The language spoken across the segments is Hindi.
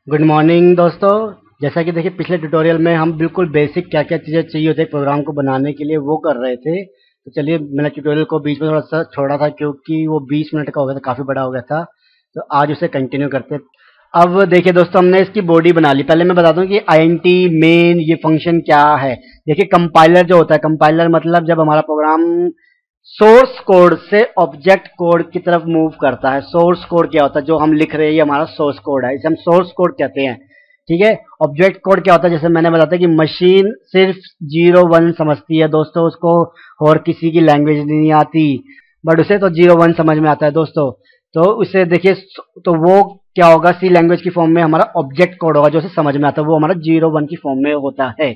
गुड मॉर्निंग दोस्तों। जैसा कि देखिए पिछले ट्यूटोरियल में हम बिल्कुल बेसिक क्या क्या चीज़ें चाहिए होती है प्रोग्राम को बनाने के लिए वो कर रहे थे। तो चलिए मैंने ट्यूटोरियल को बीच में थोड़ा सा छोड़ा था क्योंकि वो 20 मिनट का हो गया था, काफ़ी बड़ा हो गया था। तो आज उसे कंटिन्यू करते हैं। अब देखिए दोस्तों, हमने इसकी बॉडी बना ली। पहले मैं बता दूं कि आईएनटी मेन ये फंक्शन क्या है। देखिए कंपाइलर जो होता है, कंपाइलर मतलब जब हमारा प्रोग्राम सोर्स कोड से ऑब्जेक्ट कोड की तरफ मूव करता है। सोर्स कोड क्या होता है, जो हम लिख रहे हैं ये हमारा सोर्स कोड है, इसे हम सोर्स कोड कहते हैं। ठीक है। ऑब्जेक्ट कोड क्या होता है, जैसे मैंने बताया कि मशीन सिर्फ 0 1 समझती है दोस्तों, उसको और किसी की लैंग्वेज नहीं आती, बट उसे तो 0 1 समझ में आता है दोस्तों। तो उसे देखिए, तो वो क्या होगा, सी लैंग्वेज की फॉर्म में हमारा ऑब्जेक्ट कोड होगा जो उसे समझ में आता है, वो हमारा 0 1 की फॉर्म में होता है।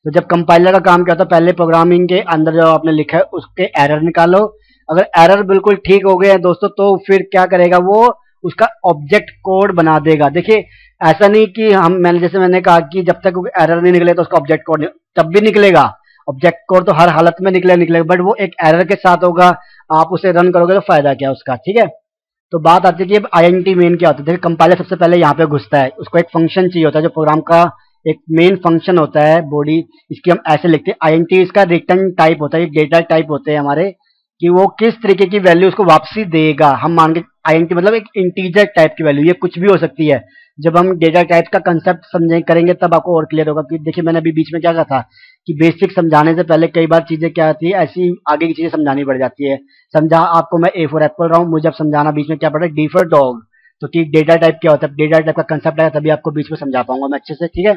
तो जब कंपाइलर का काम क्या होता है, पहले प्रोग्रामिंग के अंदर जो आपने लिखा है उसके एरर निकालो। अगर एरर बिल्कुल ठीक हो गए हैं दोस्तों, तो फिर क्या करेगा वो, उसका ऑब्जेक्ट कोड बना देगा। देखिए ऐसा नहीं कि मैंने कहा कि जब तक एरर नहीं निकले तो उसका ऑब्जेक्ट कोड तब भी निकलेगा। ऑब्जेक्ट कोड तो हर हालत में निकलेगा, बट वो एक एरर के साथ होगा। आप उसे रन करोगे तो फायदा क्या उसका। ठीक है। तो बात आती है कि अब आईएनटी मेन क्या होता है। देखिए कंपाइलर सबसे पहले यहाँ पे घुसता है, उसको एक फंक्शन चाहिए होता है जो प्रोग्राम का एक मेन फंक्शन होता है बॉडी। इसकी हम ऐसे लिखते हैं आईएनटी, इसका रिटर्न टाइप होता है, डेटा टाइप होते हैं हमारे, कि वो किस तरीके की वैल्यू उसको वापसी देगा। हम मान के आईएनटी मतलब एक इंटीजर टाइप की वैल्यू, ये कुछ भी हो सकती है। जब हम डेटा टाइप का कंसेप्ट समझें करेंगे तब आपको और क्लियर होगा। कि देखिए मैंने अभी बीच में क्या कहा था कि बेसिक समझाने से पहले कई बार चीजें क्या आती है, ऐसी आगे की चीजें समझानी पड़ जाती है। समझा आपको मैं ए फॉर एप्पल रहा हूँ, मुझे अब समझाना बीच में क्या पड़ा, डी फॉर डॉग। तो कि डेटा टाइप क्या होता है, डेटा टाइप का कंसेप्ट आया तभी आपको बीच में समझा पाऊंगा मैं अच्छे से। ठीक है।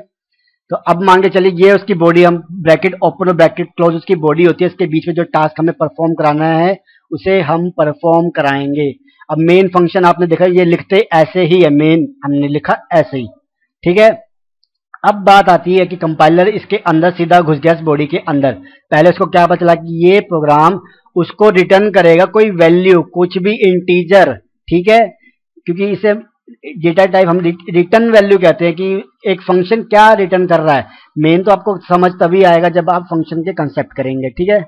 तो अब मान के चलिए ये उसकी बॉडी, हम ब्रैकेट ओपन और ब्रैकेट क्लोज उसकी बॉडी होती है। इसके बीच में जो टास्क हमें परफॉर्म कराना है उसे हम परफॉर्म कराएंगे। अब मेन फंक्शन आपने देखा ये लिखते ऐसे ही है, मेन हमने लिखा ऐसे ही। ठीक है। अब बात आती है कि कंपाइलर इसके अंदर सीधा घुस गया इस बॉडी के अंदर। पहले उसको क्या पता चला कि ये प्रोग्राम उसको रिटर्न करेगा कोई वैल्यू, कुछ भी इंटीजर। ठीक है। क्योंकि इसे डेटा टाइप हम रिटर्न वैल्यू कहते हैं कि एक फंक्शन क्या रिटर्न कर रहा है। मेन तो आपको समझ तभी आएगा जब आप फंक्शन के कंसेप्ट करेंगे। ठीक है।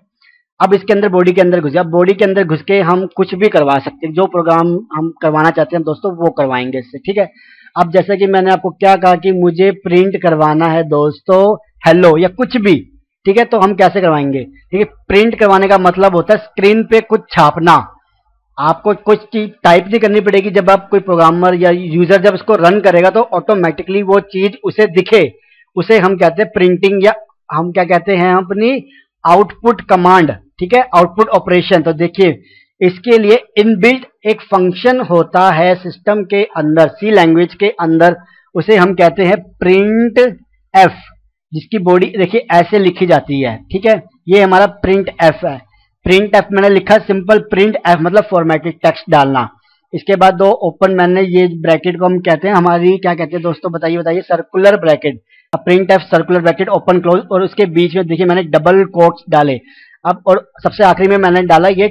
अब इसके अंदर बॉडी के अंदर घुस गया। अब बॉडी के अंदर घुस के हम कुछ भी करवा सकते हैं, जो प्रोग्राम हम करवाना चाहते हैं दोस्तों वो करवाएंगे इससे। ठीक है। अब जैसे कि मैंने आपको क्या कहा कि मुझे प्रिंट करवाना है दोस्तों हेलो या कुछ भी। ठीक है। तो हम कैसे करवाएंगे, ठीक है। प्रिंट करवाने का मतलब होता है स्क्रीन पे कुछ छापना। आपको कुछ चीज टाइप नहीं करनी पड़ेगी। जब आप कोई प्रोग्रामर या यूजर जब इसको रन करेगा तो ऑटोमेटिकली वो चीज उसे दिखे, उसे हम कहते हैं प्रिंटिंग, या हम क्या कहते हैं अपनी आउटपुट कमांड। ठीक है। Output operation. तो देखिए इसके लिए इनबिल्ट एक फंक्शन होता है सिस्टम के अंदर, सी लैंग्वेज के अंदर, उसे हम कहते हैं प्रिंट एफ, जिसकी बॉडी देखिए ऐसे लिखी जाती है। ठीक है। ये हमारा प्रिंट एफ है। प्रिंट एफ मैंने लिखा सिंपल, प्रिंट एफ मतलब फॉर्मेटेड टेक्स्ट डालना। इसके बाद दो ओपन, मैंने ये ब्रैकेट को हम कहते हैं हमारी क्या कहते हैं दोस्तों, बताइए बताइए, circular bracket. Print F circular bracket open close, और उसके बीच में देखिए मैंने डबल कोट्स डाले। अब और सबसे आखिरी में मैंने डाला ये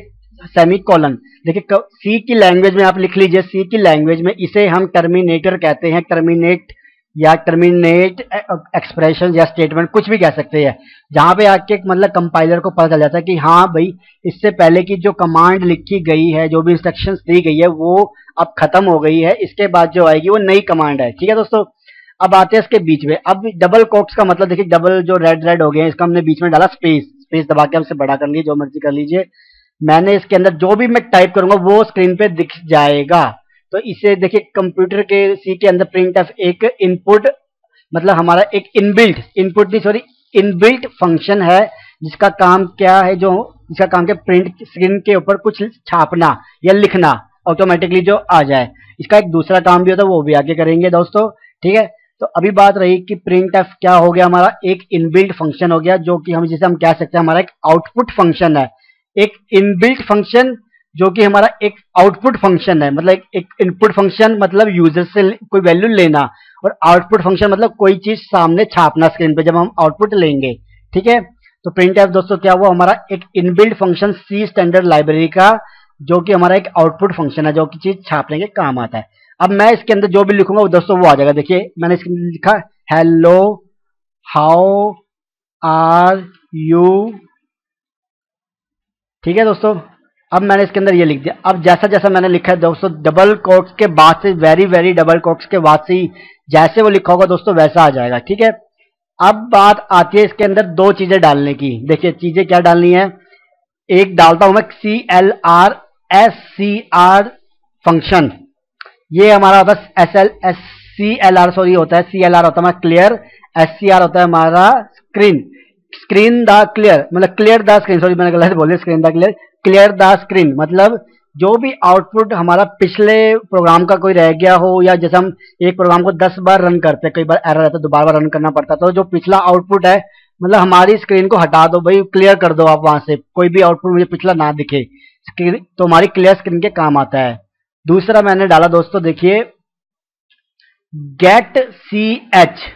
सेमी कॉलन। देखिए सी की लैंग्वेज में आप लिख लीजिए, सी की लैंग्वेज में इसे हम टर्मिनेटर कहते हैं, टर्मिनेट या टर्मिनेट एक्सप्रेशन या स्टेटमेंट कुछ भी कह सकते हैं। जहां पे आके मतलब कंपाइलर को पता चल जाता है कि हाँ भाई इससे पहले की जो कमांड लिखी गई है, जो भी इंस्ट्रक्शंस दी गई है वो अब खत्म हो गई है, इसके बाद जो आएगी वो नई कमांड है। ठीक है दोस्तों। अब आते हैं इसके बीच में। अब डबल कोट्स का मतलब देखिए, डबल जो रेड रेड हो गए हैं इसका हमने बीच में डाला स्पेस। स्पेस दबा के हमसे बड़ा कर लीजिए, जो मर्जी कर लीजिए। मैंने इसके अंदर जो भी मैं टाइप करूंगा वो स्क्रीन पे दिख जाएगा। तो इसे देखिए कंप्यूटर के सी के अंदर प्रिंट एफ एक इनपुट, मतलब हमारा एक इनबिल्ट, इनपुट नहीं सॉरी, इनबिल्ट फंक्शन है जिसका काम क्या है, जो जिसका काम क्या, प्रिंट स्क्रीन के ऊपर कुछ छापना या लिखना ऑटोमेटिकली जो आ जाए। इसका एक दूसरा काम भी होता है, वो भी आगे करेंगे दोस्तों। ठीक है। तो अभी बात रही कि प्रिंट एफ क्या हो गया, हमारा एक इनबिल्ट फंक्शन हो गया, जो कि हम जिसे हम कह सकते हैं हमारा एक आउटपुट फंक्शन है। एक इनबिल्ट फंक्शन जो कि हमारा एक आउटपुट फंक्शन है, मतलब एक इनपुट फंक्शन मतलब यूजर से कोई वैल्यू लेना, और आउटपुट फंक्शन मतलब कोई चीज सामने छापना स्क्रीन पे जब हम आउटपुट लेंगे। ठीक है। तो प्रिंट एफ दोस्तों क्या हुआ, हमारा एक inbuilt function C standard library का, जो कि हमारा एक आउटपुट फंक्शन है जो कि चीज छापने के काम आता है। अब मैं इसके अंदर जो भी लिखूंगा वो दोस्तों वो आ जाएगा। देखिए मैंने इसके अंदर लिखा हेलो हाउ आर यू। ठीक है दोस्तों। अब मैंने इसके अंदर ये लिख दिया। अब जैसा जैसा मैंने लिखा है दोस्तों, डबल कोट्स के बाद से, वेरी वेरी डबल कोट्स के बाद से ही जैसे वो लिखा होगा दोस्तों वैसा आ जाएगा, ठीक है। अब बात आती है इसके अंदर दो चीजें डालने की। देखिए चीजें क्या डालनी है, एक डालता हूं मैं CLR फंक्शन, ये हमारा होता है CLR सॉरी होता है, CLR होता है हमारा क्लियर, SCR होता है हमारा स्क्रीन, स्क्रीन द क्लियर, मतलब क्लियर द स्क्रीन, सॉरी मैंने गलत बोले, screen the clear, clear the screen मतलब जो भी आउटपुट हमारा पिछले प्रोग्राम का कोई रह गया हो, या जैसे हम एक प्रोग्राम को 10 बार रन करते हैं, कई बार एरर रहता है, दोबारा बार रन करना पड़ता है, तो जो पिछला आउटपुट है मतलब हमारी स्क्रीन को हटा दो भाई, क्लियर कर दो आप, वहां से कोई भी आउटपुट मुझे पिछला ना दिखे, स्क्रीन तो हमारी क्लियर स्क्रीन के काम आता है। दूसरा मैंने डाला दोस्तों, देखिए गेट CH।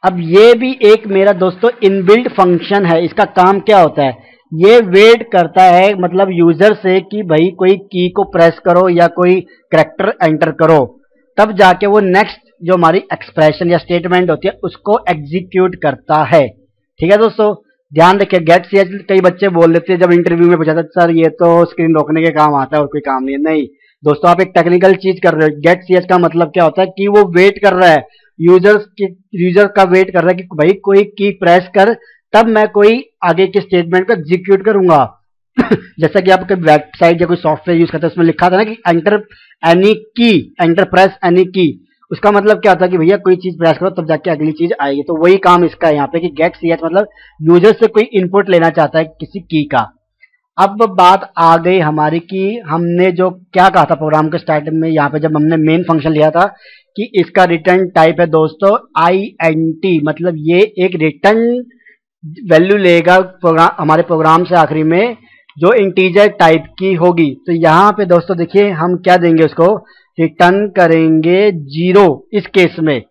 अब ये भी एक मेरा दोस्तों इनबिल्ट फंक्शन है। इसका काम क्या होता है, ये वेट करता है मतलब यूजर से कि भाई कोई की को प्रेस करो या कोई कैरेक्टर एंटर करो, तब जाके वो नेक्स्ट जो हमारी एक्सप्रेशन या स्टेटमेंट होती है उसको एग्जीक्यूट करता है, ठीक है दोस्तों। ध्यान रखिए गेट CH, कई बच्चे बोल देते हैं जब इंटरव्यू में पूछा था, सर ये तो स्क्रीन रोकने के काम आता है और कोई काम नहीं है। नहीं दोस्तों, आप एक टेक्निकल चीज कर रहे हो। गेट CH का मतलब क्या होता है कि वो वेट कर रहा है, यूजर का वेट कर रहा है कि भाई कोई की प्रेस कर, तब मैं कोई आगे के स्टेटमेंट को एग्जीक्यूट करूंगा। जैसा कि आप कोई वेबसाइट या कोई सॉफ्टवेयर यूज करते हैं, उसमें लिखा था ना कि एंटर एनी की, एंटर प्रेस एनी की, उसका मतलब क्या होता है कि भैया कोई चीज प्रेस करो तब जाके अगली चीज आएगी। तो वही काम इसका है यहाँ पे कि गेट CH मतलब यूजर से कोई इनपुट लेना चाहता है किसी की का। अब बात आ गई हमारी कि हमने जो क्या कहा था प्रोग्राम के स्टार्टिंग में, यहाँ पे जब हमने मेन फंक्शन लिया था कि इसका रिटर्न टाइप है दोस्तों INT, मतलब ये एक रिटर्न वैल्यू लेगा प्रोग्राम, हमारे प्रोग्राम से आखिरी में जो इंटीजर टाइप की होगी। तो यहाँ पे दोस्तों देखिए हम क्या देंगे, उसको रिटर्न करेंगे 0। इस केस में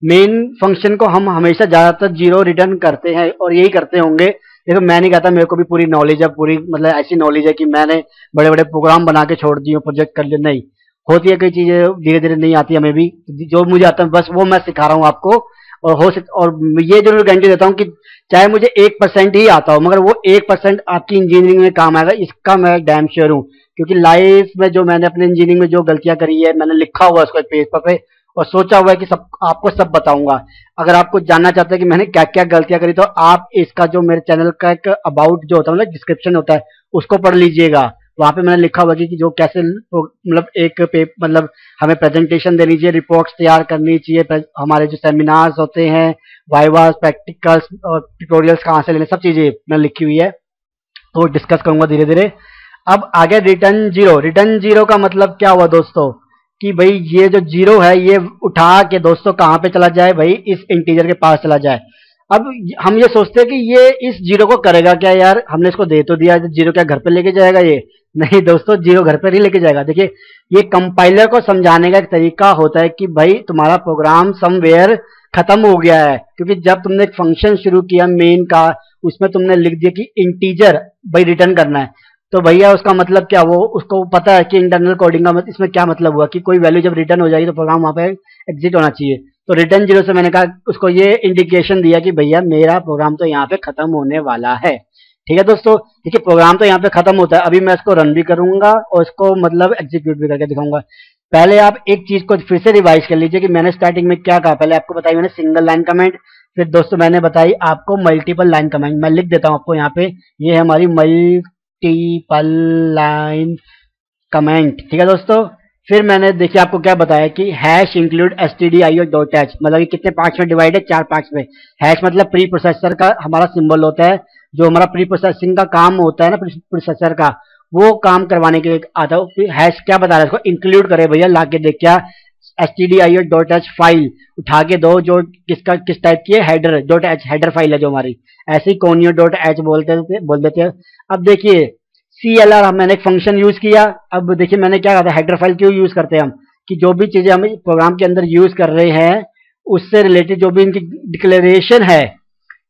मेन फंक्शन को हम हमेशा ज्यादातर 0 रिटर्न करते हैं और यही करते होंगे। देखो मैं नहीं कहता, मेरे को भी पूरी नॉलेज है, पूरी मतलब ऐसी नॉलेज है कि मैंने बड़े बड़े प्रोग्राम बना के छोड़ दिए, प्रोजेक्ट कर लिए, नहीं होती है कई चीजें, धीरे धीरे नहीं आती हमें भी, जो मुझे आता है बस वो मैं सिखा रहा हूँ आपको। और ये जरूर गारंटी देता हूँ कि चाहे मुझे 1% ही आता हो, मगर वो 1% आपकी इंजीनियरिंग में काम आएगा, इसका मैं डैम श्योर हूँ। क्योंकि लाइफ में जो मैंने अपने इंजीनियरिंग में जो गलतियां करी है, मैंने लिखा हुआ है उसको एक पेपर पे और सोचा हुआ है कि सब आपको सब बताऊंगा। अगर आपको जानना चाहते हैं कि मैंने क्या क्या गलतियां करी, तो आप इसका जो मेरे चैनल का एक अबाउट जो होता है मतलब डिस्क्रिप्शन होता है उसको पढ़ लीजिएगा। वहां पे मैंने लिखा हुआ कि जो कैसे मतलब एक मतलब हमें प्रेजेंटेशन देनी चाहिए, रिपोर्ट्स तैयार करनी चाहिए, हमारे जो सेमिनार्स होते हैं, वाइवास, प्रैक्टिकल्स और ट्यूटोरियल्स कहाँ से लेने, सब चीजें मैंने लिखी हुई है, तो डिस्कस करूंगा धीरे धीरे। अब आगे रिटर्न 0। रिटर्न 0 का मतलब क्या हुआ दोस्तों कि भाई ये जो 0 है ये उठा के दोस्तों कहाँ पे चला जाए, भाई इस इंटीजर के पास चला जाए। अब हम ये सोचते हैं कि ये इस 0 को करेगा क्या, यार हमने इसको दे तो दिया, 0 क्या घर पे लेके जाएगा ये? नहीं दोस्तों, 0 घर पे नहीं लेके जाएगा। देखिए ये कंपाइलर को समझाने का एक तरीका होता है कि भाई तुम्हारा प्रोग्राम समवेयर खत्म हो गया है, क्योंकि जब तुमने एक फंक्शन शुरू किया मेन का, उसमें तुमने लिख दिया कि इंटीजर भाई रिटर्न करना है, तो भैया उसका मतलब क्या, वो उसको पता है कि इंटरनल कोडिंग का इसमें क्या मतलब हुआ कि कोई वैल्यू जब रिटर्न हो जाएगी तो प्रोग्राम वहां पे एग्जिट होना चाहिए। तो रिटर्न 0 से मैंने कहा उसको ये इंडिकेशन दिया कि भैया मेरा प्रोग्राम तो यहाँ पे खत्म होने वाला है। ठीक है दोस्तों, देखिए प्रोग्राम तो यहाँ पे खत्म होता है। अभी मैं इसको रन भी करूंगा और इसको मतलब एग्जीक्यूट भी करके दिखाऊंगा। पहले आप एक चीज को फिर से रिवाइज कर लीजिए कि मैंने स्टार्टिंग में क्या कहा। पहले आपको बताई मैंने सिंगल लाइन कमेंट, फिर दोस्तों मैंने बताई आपको मल्टीपल लाइन कमेंट। मैं लिख देता हूं आपको यहाँ पे, ये है हमारी मल्टीपल लाइन कमेंट। ठीक है दोस्तों, फिर मैंने देखिए आपको क्या बताया कि हैश इंक्लूड stdio.h, मतलब ये कितने पार्ट्स में डिवाइड है, 4 पार्ट्स में। हैश मतलब प्री प्रोसेसर का हमारा सिंबल होता है, जो हमारा प्री प्रोसेसिंग का काम होता है ना प्रोसेसर का, वो काम करवाने के लिए आता है। हैश क्या बता रहा है, इसको इंक्लूड करे भैया, ला के देख क्या stdio.h फाइल उठा के दो, जो किस टाइप की है, header.h हेडर फाइल है जो हमारी, ऐसी conio.h बोल देते हैं। अब देखिए CLR मैंने एक फंक्शन यूज किया। अब देखिए मैंने क्या कहा था, हेडर फाइल क्यों यूज करते हैं हम, कि जो भी चीजें हम प्रोग्राम के अंदर यूज कर रहे हैं उससे रिलेटेड जो भी इनकी डिक्लेरेशन है,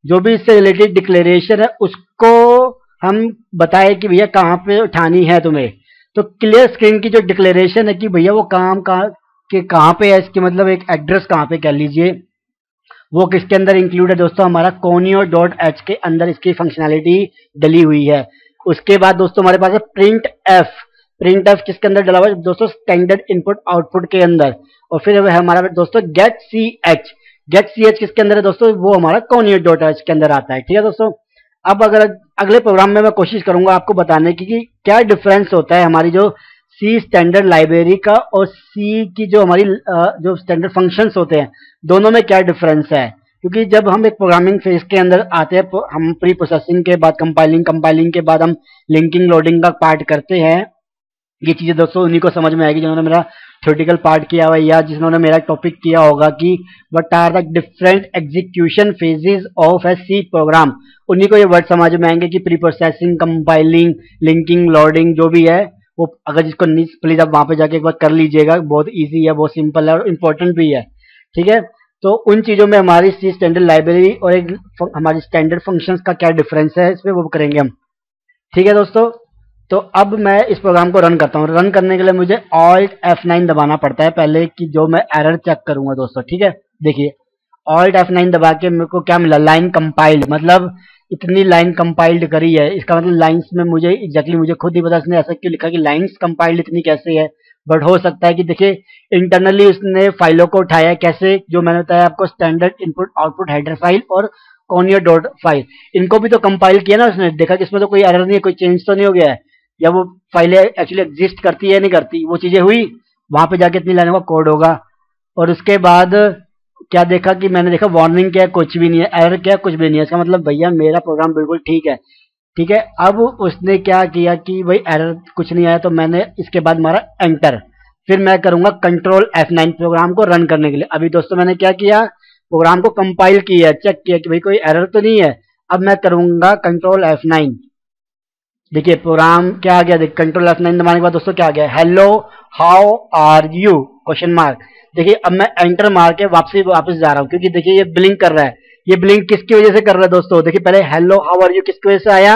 जो भी इससे रिलेटेड डिक्लेरेशन है उसको हम बताए कि भैया कहाँ पे उठानी है तुम्हें। तो क्लियर स्क्रीन की जो डिक्लेरेशन है कि भैया वो काम कहाँ पे है, इसके मतलब एक एड्रेस कहाँ पे कह लीजिए, वो किसके अंदर इंक्लूड है दोस्तों, हमारा conio.h के अंदर इसकी फंक्शनैलिटी डली हुई है। उसके बाद दोस्तों हमारे पास है प्रिंट एफ। प्रिंट एफ किसके अंदर डला हुआ है दोस्तों? स्टैंडर्ड इनपुट आउटपुट के अंदर। और फिर हमारा दोस्तों get C H. Get C H किसके अंदर है दोस्तों? वो हमारा कॉन्यूट डॉट एच के अंदर आता है। ठीक है दोस्तों, अब अगर अगले प्रोग्राम में मैं कोशिश करूंगा आपको बताने की कि क्या डिफरेंस होता है हमारी जो सी स्टैंडर्ड लाइब्रेरी का और सी की जो हमारी जो स्टैंडर्ड फंक्शंस होते हैं, दोनों में क्या डिफरेंस है। क्योंकि जब हम एक प्रोग्रामिंग फेज के अंदर आते हैं, हम प्री प्रोसेसिंग के बाद कंपाइलिंग के बाद हम लिंकिंग लोडिंग का पार्ट करते हैं। ये चीजें दोस्तों उन्हीं को समझ में आएगी जिन्होंने मेरा थ्योरेटिकल पार्ट किया हुआ है या जिन्होंने मेरा टॉपिक किया होगा कि what are the different execution phases of a C program. उन्हीं को ये वर्ड समझ में आएंगे कि preprocessing, compiling, linking, loading जो भी है वो, अगर जिसको नहीं प्लीज आप वहां पे जाके एक बार कर लीजिएगा। बहुत ईजी है, बहुत सिंपल है और इम्पोर्टेंट भी है। ठीक है, तो उन चीजों में हमारी सी स्टैंडर्ड लाइब्रेरी और एक हमारी स्टैंडर्ड फंक्शंस का क्या डिफरेंस है इसमें वो करेंगे हम। ठीक है दोस्तों, तो अब मैं इस प्रोग्राम को रन करता हूँ। रन करने के लिए मुझे Alt F9 दबाना पड़ता है पहले, कि जो मैं एरर चेक करूंगा दोस्तों। ठीक है, देखिए Alt F9 दबा के मेरे को क्या मिला? Line compiled. मतलब इतनी लाइन कंपाइल्ड करी है, इसका मतलब लाइंस में मुझे एग्जैक्टली मुझे खुद ही पता इसने ऐसा क्यों लिखा कि लाइंस कंपाइल्ड इतनी कैसे है। बट हो सकता है कि देखिए इंटरनली उसने फाइलों को उठाया कैसे, जो मैंने बताया आपको, standard input output header file और कॉन्यूट डॉट फाइल, इनको भी तो कंपाइल किया ना उसने। देखा कि इसमें तो कोई एरर नहीं है, कोई चेंज तो नहीं हो गया है, या वो फाइलें एक्चुअली एग्जिस्ट करती है नहीं करती, वो चीजें हुई। वहां पे जाके इतनी लाइनों का कोड होगा। और उसके बाद क्या देखा कि मैंने देखा वार्निंग क्या है, कुछ भी नहीं है, एरर क्या है, कुछ भी नहीं है। इसका मतलब भैया मेरा प्रोग्राम बिल्कुल ठीक है। ठीक है, अब उसने क्या किया कि भाई एरर कुछ नहीं आया, तो मैंने इसके बाद मारा एंटर। फिर मैं करूंगा कंट्रोल F9 प्रोग्राम को रन करने के लिए। अभी दोस्तों मैंने क्या किया, प्रोग्राम को कंपाइल किया, चेक किया कि भाई कोई एरर तो नहीं है। अब मैं करूंगा कंट्रोल F9। देखिए प्रोग्राम क्या आ गया, देखिए कंट्रोल F9 दबाने के बाद दोस्तों क्या आ गया, hello how are you question mark. देखिए अब मैं एंटर मार के वापस जा रहा हूं, क्योंकि देखिए ये ब्लिंक कर रहा है। ये ब्लिंक किसकी वजह से कर रहा है दोस्तों? देखिए पहले हेलो हाउ आर यू किसकी वजह से आया?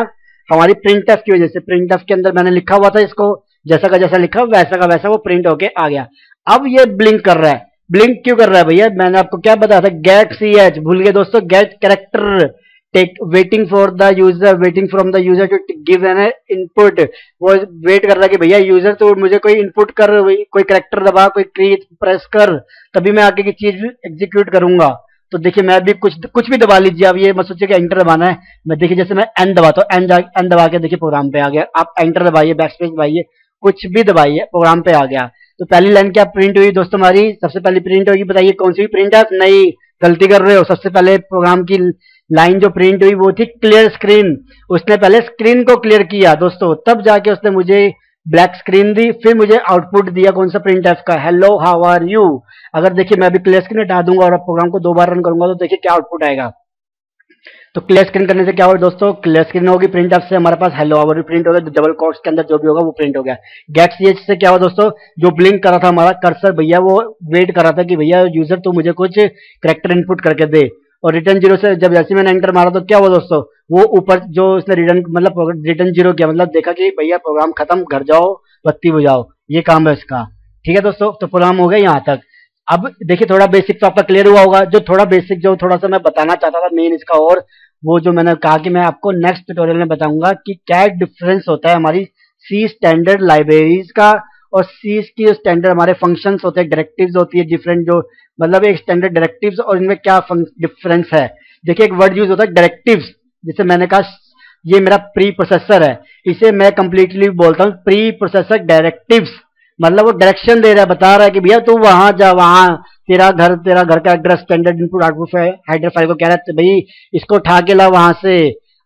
हमारी प्रिंट एफ की वजह से। प्रिंट एफ के अंदर मैंने लिखा हुआ था इसको, जैसा का जैसा लिखा वैसा का वैसा वो प्रिंट होके आ गया। अब ये ब्लिंक कर रहा है। ब्लिंक क्यों कर रहा है भैया? मैंने आपको क्या बताया था, गेट सी एच, भूल गए दोस्तों, get character take, waiting for the user, waiting from the user to give an input. वो वेट कर रहा है कि भैया यूजर तो मुझे कोई इनपुट कर, कोई कैरेक्टर दबा, कोई की प्रेस कर, तभी मैं आगे की चीज एग्जीक्यूट करूंगा। तो देखिए मैं भी कुछ भी दबा लीजिए, अब ये मत सोचिए कि एंटर दबाना है। मैं देखिए जैसे मैं एन दबाता हूँ, एन दबा के देखिए प्रोग्राम पे आ गया। आप एंटर दबाइए, बैकस्पेस दबाइए, कुछ भी दबाइए, प्रोग्राम पे आ गया। तो पहली लाइन क्या प्रिंट हुई दोस्तों? हमारी सबसे पहली प्रिंट होगी, बताइए कौन सी प्रिंट है? नहीं, गलती कर रहे हो। सबसे पहले प्रोग्राम की लाइन जो प्रिंट हुई वो थी क्लियर स्क्रीन। उसने पहले स्क्रीन को क्लियर किया दोस्तों, तब जाके उसने मुझे ब्लैक स्क्रीन दी, फिर मुझे आउटपुट दिया कौन सा? प्रिंट एफ का, हेलो हाउ आर यू। अगर देखिए मैं अभी क्लियर स्क्रीन हटा दूंगा और प्रोग्राम को 2 बार रन करूंगा तो देखिए क्या आउटपुट आएगा। तो क्लियर स्क्रीन करने से क्या होगा दोस्तों? क्लियर स्क्रीन होगी, प्रिंट एफ से हमारे पास hello how are you print होगा, डबल कोट्स के अंदर जो भी होगा वो प्रिंट हो गया। गेट सीएच से क्या हुआ दोस्तों? जो ब्लिंक कर रहा था हमारा कर्सर भैया, वो वेट कर रहा था कि भैया यूजर तो मुझे कुछ करेक्टर इनपुट करके दे। और रिटर्न जीरो से जब जैसे मैंने एंटर मारा तो क्या हुआ दोस्तों? वो ऊपर जो उसने रिटर्न मतलब रिटर्न जीरो किया, मतलब देखा कि भैया प्रोग्राम खत्म, घर जाओ बत्ती बुझाओ, ये काम है इसका। ठीक है दोस्तों, तो प्रोग्राम हो गया यहाँ तक। अब देखिए थोड़ा बेसिक तो आपका क्लियर हुआ होगा। जो थोड़ा बेसिक जो थोड़ा सा मैं बताना चाहता था मेन इसका, और वो जो मैंने कहा कि मैं आपको नेक्स्ट ट्यूटोरियल में बताऊंगा कि क्या डिफरेंस होता है हमारी सी स्टैंडर्ड लाइब्रेरीज का और सी की स्टैंडर्ड हमारे फंक्शंस होते हैं, डायरेक्टिव्स होती है डिफरेंट, जो मतलब एक स्टैंडर्ड डायरेक्टिव्स और इनमें क्या डिफरेंस है। देखिए एक वर्ड यूज होता है डायरेक्टिव्स, जैसे मैंने कहा ये मेरा प्री प्रोसेसर है, इसे मैं कंप्लीटली बोलता हूँ प्री प्रोसेसर डायरेक्टिव्स। मतलब वो डायरेक्शन दे रहा है, बता रहा है कि भैया तू वहां जा, वहां तेरा घर का address standard input output header file को कह रहा है भाई इसको उठा के ला वहां से।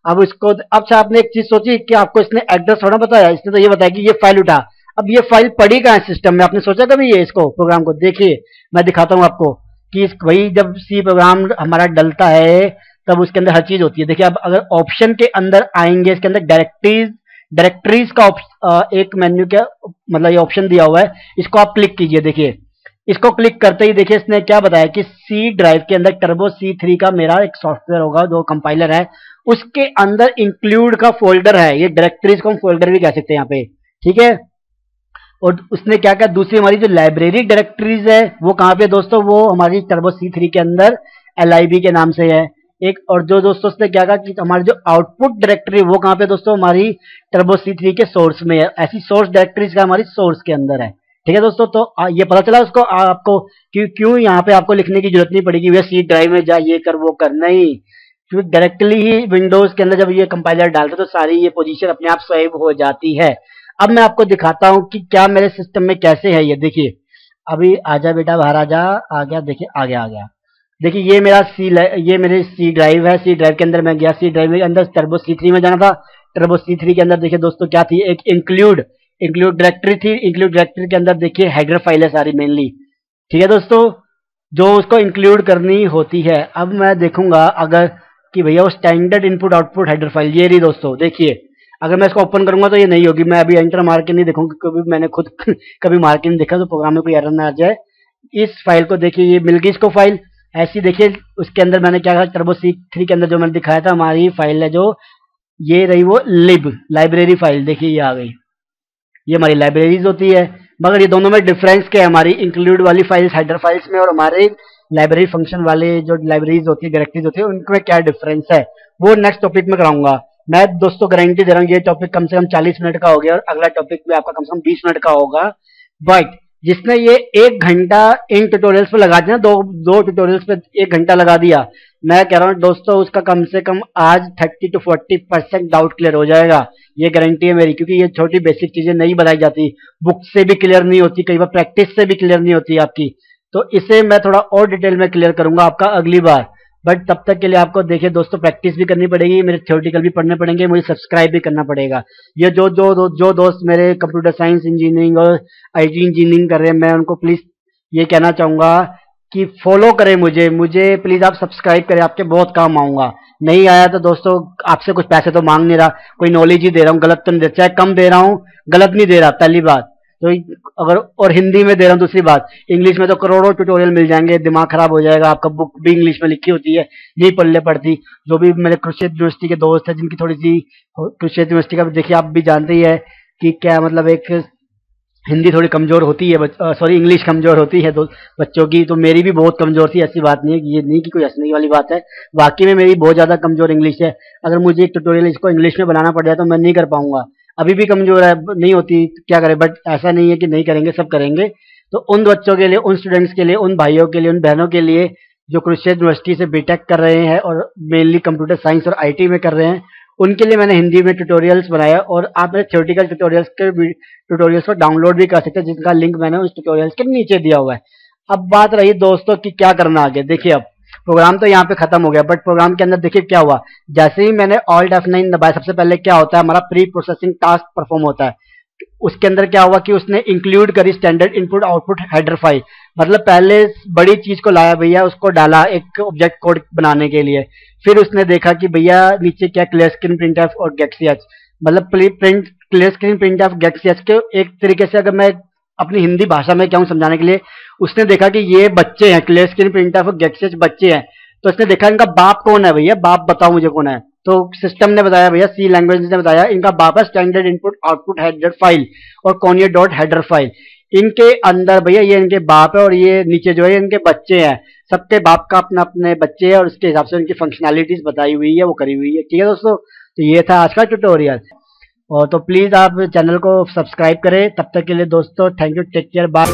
अब इसको अब से आपने एक चीज सोची कि आपको इसने एड्रेस थोड़ा बताया, इसने तो ये बताया कि ये फाइल उठा। अब ये फाइल पड़ी कहाँ है सिस्टम में? आपने सोचा कभी ये इसको प्रोग्राम को? देखिए मैं दिखाता हूँ आपको कि भाई जब सी प्रोग्राम हमारा डलता है तब उसके अंदर हर चीज होती है। देखिए अब अगर ऑप्शन के अंदर आएंगे, इसके अंदर डायरेक्टरीज का एक मेन्यू क्या मतलब ये ऑप्शन दिया हुआ है, इसको आप क्लिक कीजिए। देखिए इसको क्लिक करते ही देखिए इसने क्या बताया कि सी ड्राइव के अंदर टर्बो C3 का मेरा एक सॉफ्टवेयर होगा जो कंपाइलर है, उसके अंदर इंक्लूड का फोल्डर है। ये डायरेक्टरीज को हम फोल्डर भी कह सकते हैं यहाँ पे। ठीक है, और उसने क्या कहा, दूसरी हमारी जो लाइब्रेरी डायरेक्टरीज है वो कहाँ पे दोस्तों? वो हमारी टर्बो C3 के अंदर LIB के नाम से है। एक और जो दोस्तों उसने क्या कहा कि हमारी जो आउटपुट डायरेक्टरी वो कहाँ पे दोस्तों, हमारी टर्बो C3 के सोर्स में है। ऐसी सोर्स डायरेक्टरीज का हमारी सोर्स के अंदर है। ठीक है दोस्तों, तो ये पता चला उसको आपको क्यों यहाँ पे आपको लिखने की जरूरत नहीं पड़ेगी वे सी ड्राइव में जा ये कर वो कर, नहीं, क्योंकि डायरेक्टली ही विंडोज के अंदर जब ये कंपाइलर डालते तो सारी ये पोजीशन अपने आप सेव हो जाती है। अब मैं आपको दिखाता हूं कि क्या मेरे सिस्टम में कैसे है ये। देखिए अभी आजा बेटा बाहर आजा, आ गया, देखिए आ गया आ गया। देखिए ये मेरे सी ड्राइव है। सी ड्राइव के अंदर मैं गया, सी ड्राइव के अंदर टर्बो C3 में जाना था। टर्बो C3 के अंदर देखिए दोस्तों क्या थी, एक इंक्लूड डायरेक्टरी थी। इंक्लूड डायरेक्टरी के अंदर देखिए हेडर फाइल है सारी मेनली। ठीक है दोस्तों, जो उसको इंक्लूड करनी होती है। अब मैं देखूंगा अगर कि भैया वो standard input output header file ये रही दोस्तों। देखिए अगर मैं इसको ओपन करूंगा तो ये नहीं होगी। मैं अभी एंटर मार के नहीं देखूंगा क्योंकि मैंने खुद कभी मार के नहीं देखा, तो प्रोग्राम में कोई एरर ना आ जाए। इस फाइल को देखिए, ये मिल गई इसको फाइल ऐसी। देखिए उसके अंदर मैंने क्या कहा, टर्बो C3 के अंदर जो मैंने दिखाया था हमारी फाइल है जो ये रही वो लाइब्रेरी फाइल। देखिए ये आ गई, ये हमारी लाइब्रेरीज होती है। मगर ये दोनों में डिफरेंस क्या है, हमारी इंक्लूड वाली फाइल्स हेडर फाइल्स में और हमारे लाइब्रेरी फंक्शन वाले जो लाइब्रेरीज होती है डायरेक्टरीज होती है उनमें क्या डिफरेंस है, वो नेक्स्ट टॉपिक में कराऊंगा। मैं दोस्तों गारंटी दे रहा हूँ ये टॉपिक कम से कम 40 मिनट का हो गया और अगला टॉपिक भी आपका कम से कम 20 मिनट का होगा। बट जिसने ये 1 घंटा इन ट्यूटोरियल्स पे लगा दिया, दो ट्यूटोरियल्स पे 1 घंटा लगा दिया, मैं कह रहा हूँ दोस्तों उसका कम से कम आज 30 to 40% डाउट क्लियर हो जाएगा। ये गारंटी है मेरी, क्योंकि ये छोटी बेसिक चीजें नहीं बताई जाती, बुक से भी क्लियर नहीं होती, कई बार प्रैक्टिस से भी क्लियर नहीं होती आपकी। तो इसे मैं थोड़ा और डिटेल में क्लियर करूंगा आपका अगली बार। बट तब तक के लिए आपको देखिए दोस्तों प्रैक्टिस भी करनी पड़ेगी, मेरे थ्योरेटिकल भी पढ़ने पड़ेंगे, मुझे सब्सक्राइब भी करना पड़ेगा। ये जो दोस्त मेरे कंप्यूटर साइंस इंजीनियरिंग और IT इंजीनियरिंग कर रहे हैं, मैं उनको प्लीज ये कहना चाहूंगा कि फॉलो करें मुझे प्लीज आप सब्सक्राइब करें, आपके बहुत काम आऊंगा। नहीं आया तो दोस्तों आपसे कुछ पैसे तो मांग नहीं रहा, कोई नॉलेज ही दे रहा हूँ, गलत तो नहीं दे रहा, चाहे कम दे रहा हूँ गलत नहीं दे रहा, पहली बात तो। अगर और हिंदी में दे रहा हूँ, दूसरी बात इंग्लिश में तो करोड़ों ट्यूटोरियल मिल जाएंगे, दिमाग खराब हो जाएगा आपका, बुक भी इंग्लिश में लिखी होती है, नहीं पढ़ने पड़ती। जो भी मेरे कुरुक्षेत्र यूनिवर्सिटी के दोस्त हैं जिनकी थोड़ी सी, कुरुक्षेत्र यूनिवर्सिटी का देखिए आप भी जानते ही है कि क्या मतलब, एक हिंदी थोड़ी कमजोर होती है, सॉरी इंग्लिश कमजोर होती है बच्चों की, तो मेरी भी बहुत कमजोर थी, ऐसी बात नहीं है, ये नहीं कि कोई हंसने वाली बात है, वाकई में मेरी बहुत ज्यादा कमजोर इंग्लिश है। अगर मुझे एक ट्यूटोरियल इसको इंग्लिश में बनाना पड़ जाए तो मैं नहीं कर पाऊंगा, अभी भी कमजोर है, नहीं होती क्या करें, बट ऐसा नहीं है कि नहीं करेंगे, सब करेंगे। तो उन बच्चों के लिए, उन स्टूडेंट्स के लिए, उन भाइयों के लिए, उन बहनों के लिए जो कुरुक्षेत्र यूनिवर्सिटी से बीटेक कर रहे हैं और मेनली कंप्यूटर साइंस और IT में कर रहे हैं, उनके लिए मैंने हिंदी में ट्यूटोरियल्स बनाया, और आप मेरे थ्योरेटिकल ट्यूटोरियल्स को डाउनलोड भी कर सकते हैं, जिनका लिंक मैंने उस ट्यूटोरियल्स के नीचे दिया हुआ है। अब बात रही दोस्तों कि क्या करना आगे। देखिए अब प्रोग्राम तो यहाँ पे खत्म हो गया, बट प्रोग्राम के अंदर देखिए क्या हुआ, जैसे ही मैंने Alt F9 दबाया, सबसे पहले क्या होता है, हमारा प्री प्रोसेसिंग टास्क परफॉर्म होता है। उसके अंदर क्या हुआ कि उसने इंक्लूड करी standard input output header file, मतलब पहले बड़ी चीज को लाया भैया, उसको डाला एक ऑब्जेक्ट कोड बनाने के लिए। फिर उसने देखा कि भैया नीचे क्या, क्लियर स्क्रीन प्रिंटफ और गेटसीएच, मतलब क्लियर स्क्रीन प्रिंटफ गेटसीएच के एक तरीके से अगर मैं अपनी हिंदी भाषा में क्या हूं समझाने के लिए, उसने देखा कि ये बच्चे हैं, क्लियर स्क्रीन प्रिंटफ और गेटसीएच बच्चे हैं, तो उसने देखा इनका बाप कौन है, भैया बाप बताओ मुझे कौन है। तो सिस्टम ने बताया, भैया सी लैंग्वेज ने बताया, इनका बाप है standard input output header file और कौन ये डॉट हेडर फाइल, इनके अंदर भैया ये इनके बाप है और ये नीचे जो है इनके बच्चे हैं, सबके बाप का अपने अपने बच्चे हैं और उसके हिसाब से उनकी फंक्शनैलिटीज बताई हुई है, वो करी हुई है। ठीक है दोस्तों, तो ये था आज का ट्यूटोरियल, और तो प्लीज आप चैनल को सब्सक्राइब करें। तब तक के लिए दोस्तों thank you, take care, bye.